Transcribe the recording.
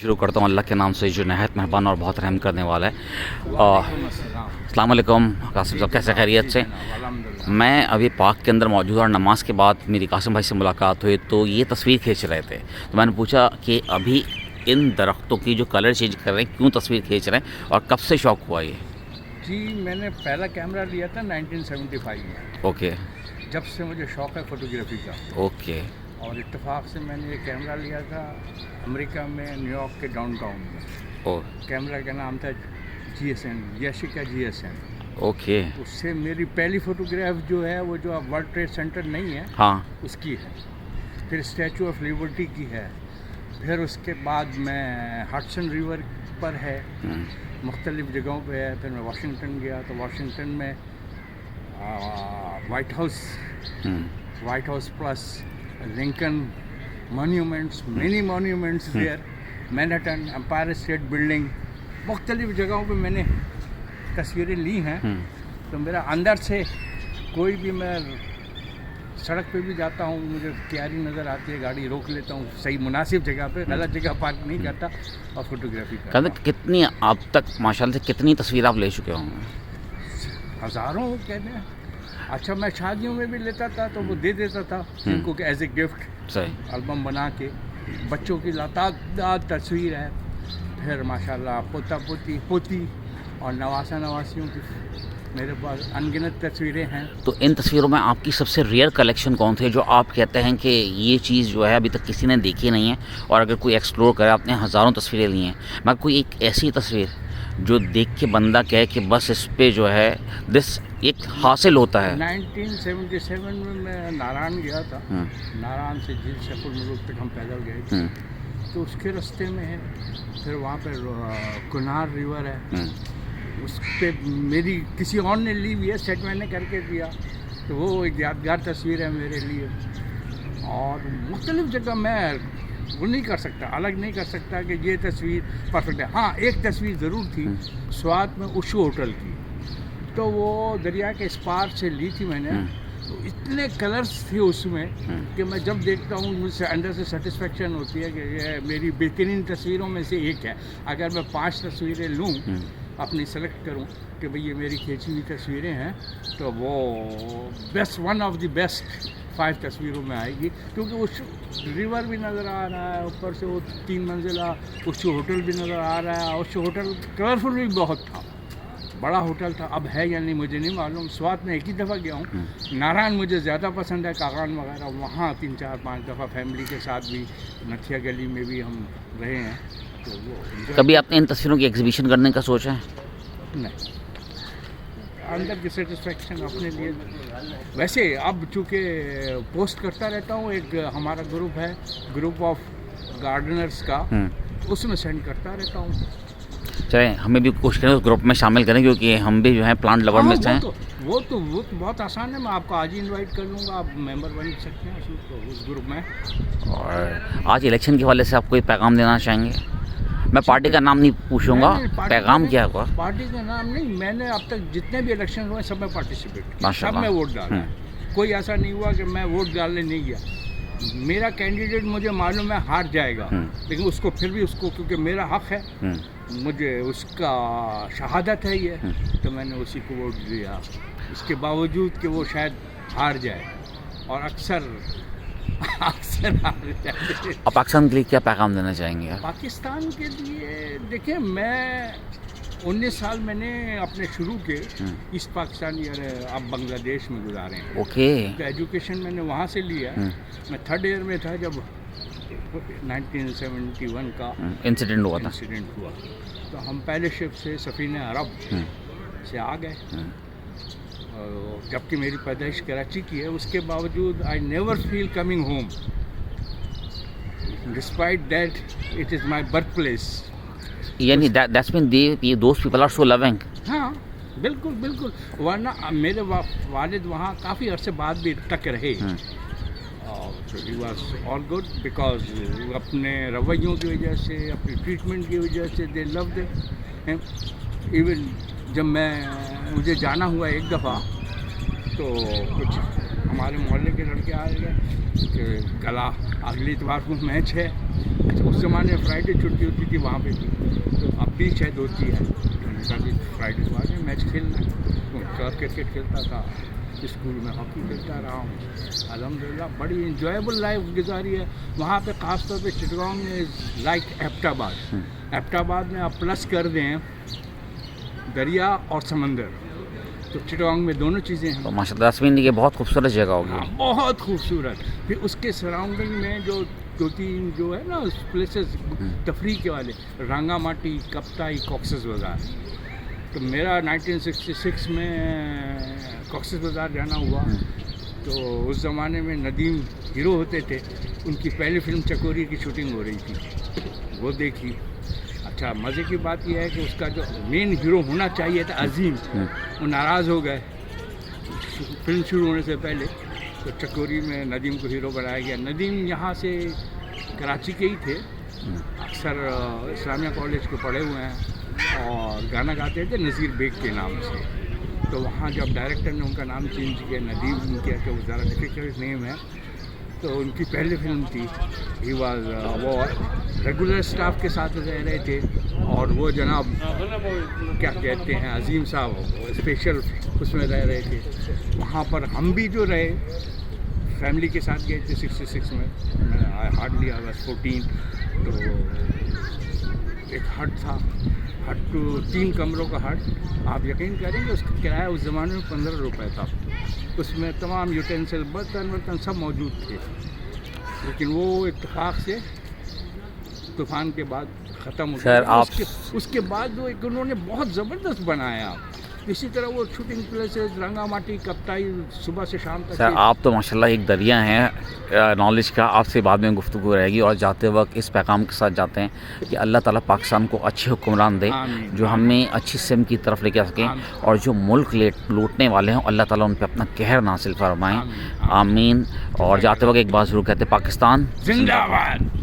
शुरू करता हूँ अल्लाह के नाम से जो नहायत मेहरबान और बहुत रहम करने वाला है। अस्सलाम वालेकुम कासिम साहब, कैसे खैरियत से? मैं अभी पार्क के अंदर मौजूद और नमाज़ के बाद मेरी कासिम भाई से मुलाकात हुई तो ये तस्वीर खींच रहे थे, तो मैंने पूछा कि अभी इन दरख्तों की जो कलर चेंज कर रहे हैं क्यों तस्वीर खींच रहे हैं और कब से शौक़ हुआ ये? जी, मैंने पहला कैमरा लिया था 1975 में। ओके जब से मुझे शौक़ है फ़ोटोग्राफी का। ओके और इत्तेफाक से मैंने ये कैमरा लिया था अमेरिका में, न्यूयॉर्क के डाउनटाउन में। ओ कैमरा का नाम था GSN, यशिका GSN। ओके उससे मेरी पहली फ़ोटोग्राफ जो है वो जो अब वर्ल्ड ट्रेड सेंटर नहीं है, हाँ उसकी है। फिर स्टैचू ऑफ लिबर्टी की है। फिर उसके बाद मैं हडसन रिवर पर है, मुख्तलिफ़ जगहों पे है। फिर मैं वाशिंगटन गया तो वाशिंगटन में White House plus Lincoln monuments, many monuments there, Manhattan, Empire State Building, मुख्तलिफ़ जगहों पे मैंने तस्वीरें ली हैं। तो मेरा अंदर से कोई भी, मैं सड़क पे भी जाता हूँ, मुझे क्यारी नज़र आती है, गाड़ी रोक लेता हूँ सही मुनासिब जगह पे, गलत जगह पार्क नहीं करता और फोटोग्राफी करता हूँ। कितनी अब तक माशाल्लाह से कितनी तस्वीर आप ले चुके होंगे? हज़ारों कहते हैं। अच्छा, मैं शादियों में भी लेता था तो वो दे देता था उनको एज ए गिफ्ट, सही एल्बम बना के। बच्चों की लातादाद तस्वीर है। फिर माशाल्लाह पोता पोती और नवासा नवासियों की मेरे पास अनगिनत तस्वीरें हैं। तो इन तस्वीरों में आपकी सबसे रेयर कलेक्शन कौन थे जो आप कहते हैं कि ये चीज़ जो है अभी तक किसी ने देखी नहीं है और अगर कोई एक्सप्लोर करे, आपने हज़ारों तस्वीरें ली हैं, मगर कोई एक ऐसी तस्वीर जो देख के बंदा कहे कि बस इस पे जो है दिस एक हासिल होता है? 1977 में मैं नारायण गया था। नारायण से झील सफुल मुल्क तक हम पैदल गए थे, तो उसके रास्ते में है। फिर वहाँ पर कुनार रिवर है, उस पर मेरी किसी और ने ली हुई है, सेट मैंने करके दिया, तो वो एक यादगार तस्वीर है मेरे लिए। और मुख्तलिफ़ जगह मैं वो नहीं कर सकता, अलग नहीं कर सकता कि ये तस्वीर परफेक्ट है। हाँ, एक तस्वीर ज़रूर थी स्वात में उशू होटल की, तो वो दरिया के इस पार से ली थी मैंने। तो इतने कलर्स थे उसमें कि मैं जब देखता हूँ मुझसे अंदर से सेटिस्फेक्शन होती है कि ये मेरी बेहतरीन तस्वीरों में से एक है। अगर मैं 5 तस्वीरें लूँ, अपनी सेलेक्ट करूं कि भाई ये मेरी खींची हुई तस्वीरें हैं, तो वो best, one of the best 5 तस्वीरों में आएगी। क्योंकि उस रिवर भी नज़र आ रहा है, ऊपर से वो 3 मंजिला उस होटल भी नज़र आ रहा है। उस होटल कलरफुल भी बहुत था, बड़ा होटल था। अब है या नहीं मुझे नहीं मालूम। स्वात में एक ही दफ़ा गया हूँ। नारायण मुझे ज़्यादा पसंद है, कागान वगैरह, वहाँ 3, 4, 5 दफ़ा फैमिली के साथ भी, नथिया गली में भी हम रहे हैं। तो वो कभी आपने इन तस्वीरों की एग्जीबिशन करने का सोचा है? नहीं, अंदर की सेटिस्फेक्शन अपने लिए। वैसे अब चूँकि पोस्ट करता रहता हूँ, एक हमारा ग्रुप है, ग्रुप ऑफ गार्डनर्स का, उसमें सेंड करता रहता हूँ। चले हमें भी कोशिश करें उस ग्रुप में शामिल करें, क्योंकि हम भी जो है प्लांट लवर में से हैं। वो तो बहुत आसान है, मैं आपको आज ही इनवाइट कर लूँगा, आप मेंबर बन सकते हैं उस ग्रुप में। और आज इलेक्शन के हवाले से आप कोई पैगाम देना चाहेंगे? मैं पार्टी का नाम नहीं पूछूंगा, पैगाम क्या होगा? पार्टी का नाम नहीं, मैंने अब तक जितने भी इलेक्शन हुए सब में पार्टिसिपेट, सब में वोट डाला है। कोई ऐसा नहीं हुआ कि मैं वोट डालने नहीं गया। मेरा कैंडिडेट मुझे मालूम है हार जाएगा, लेकिन उसको फिर भी उसको, क्योंकि मेरा हक है, मुझे उसका शहादत है ये, तो मैंने उसी को वोट दिया, इसके बावजूद कि वो शायद हार जाए, और अक्सर हार जाए। आप पाकिस्तान के लिए क्या पैगाम देना चाहेंगे? पाकिस्तान के लिए देखिए, मैं 19 साल मैंने अपने शुरू के ईस्ट पाकिस्तान यानी अब बांग्लादेश में गुजारे हैं। ओके। तो एजुकेशन मैंने वहाँ से लिया। मैं 3rd ईयर में था जब 1971 का इंसिडेंट हुआ तो हम पहले शिप से सफ़ीने अरब से आ गए। जबकि मेरी पैदाइश कराची की है, उसके बावजूद I never feel coming home, despite that it is my birth place. यानी that's mean those people are so loving. हाँ, बिल्कुल बिल्कुल, वरना मेरे वालिद वहाँ काफ़ी अरसे बाद भी तक रहे। He was all good because अपने रवैयों की वजह से, अपनी ट्रीटमेंट की वजह से दे लव्ड इट। इवन जब मुझे जाना हुआ एक दफ़ा, तो कुछ हमारे मोहल्ले के लड़के आ गए कि कल अगली इतवार को मैच है। अच्छा, उस ज़माने में फ्राइडे छुट्टी होती थी वहाँ पे, तो अब भी शायद होती है। उनका भी फ्राइडे को आज मैच खेलना है। तो क्रिकेट खेलता था, स्कूल में हॉकी खेलता रहा हूँ। अल्हम्दुलिल्लाह बड़ी इंजॉयबल लाइफ गुजारी है वहाँ पे। ख़ास तौर पे चिटगांव में लाइक एबटाबाद। एबटाबाद में आप प्लस कर दें दरिया और समंदर, तो चिटगांव में दोनों चीज़ें हैं। तो माशाल्लाह यास्मीन ये बहुत खूबसूरत जगह होगी। हाँ, बहुत खूबसूरत। फिर उसके सराउंडिंग में जो दो तीन जो है ना प्लेसेस तफरी के वाले, रांगामाटी, कप्ताई, कॉक्सेस बाज़ार। तो मेरा 1966 में कॉक्सेस बाज़ार जाना हुआ। तो उस ज़माने में नदीम हीरो होते थे, उनकी पहली फिल्म चकोरी की शूटिंग हो रही थी, वो देखी। अच्छा, मज़े की बात यह है कि उसका जो मेन हीरो होना चाहिए था अजीम, वो नाराज़ हो गए फिल्म शुरू होने से पहले। तो चकोरी में नदीम को हीरो बनाया गया। नदीम यहाँ से कराची के ही थे, अक्सर इस्लामिया कॉलेज को पढ़े हुए हैं और गाना गाते थे नज़ीर बेग के नाम से। तो वहाँ जब डायरेक्टर ने उनका नाम चेंज किया, नदीम किया कि वो ज़रा डिफिकल्ट नेम है, तो उनकी पहली फिल्म थी। ही वाज वो रेगुलर स्टाफ के साथ रह रहे थे और वो जनाब क्या कहते हैं अजीम साहब स्पेशल उसमें रह रहे थे। वहाँ पर हम भी जो रहे फैमिली के साथ गए थे 66 में। मैं हार्डली आई वाज 14। तो एक हट था, हट तो 3 कमरों का हट। आप यकीन करेंगे उसका किराया उस ज़माने में 15 रुपये था। उसमें तमाम यूटेंसिल बर्तन सब मौजूद थे। लेकिन वो इत्तेफाक से तूफ़ान के बाद ख़त्म हो गया। उसके बाद जो एक उन्होंने बहुत ज़बरदस्त बनाया। इसी तरह वो शूटिंग प्लेसेस रंगामाटी, कप्ताई, सुबह से शाम तक। सर आप तो माशाल्लाह एक दरिया हैं नॉलेज का। आपसे बाद में गुफ्तगू रहेगी और जाते वक्त इस पैगाम के साथ जाते हैं कि अल्लाह ताला पाकिस्तान को अच्छे हुक्मरान दे जो हमें अच्छी सिम की तरफ लेके आ सकें, और जो मुल्क लूटने वाले हैं अल्लाह ताला उन पर अपना कहर नासिल फरमाएं। आमीन। और जाते वक्त एक बात ज़रूर कहते हैं, पाकिस्तान जिंदाबाद।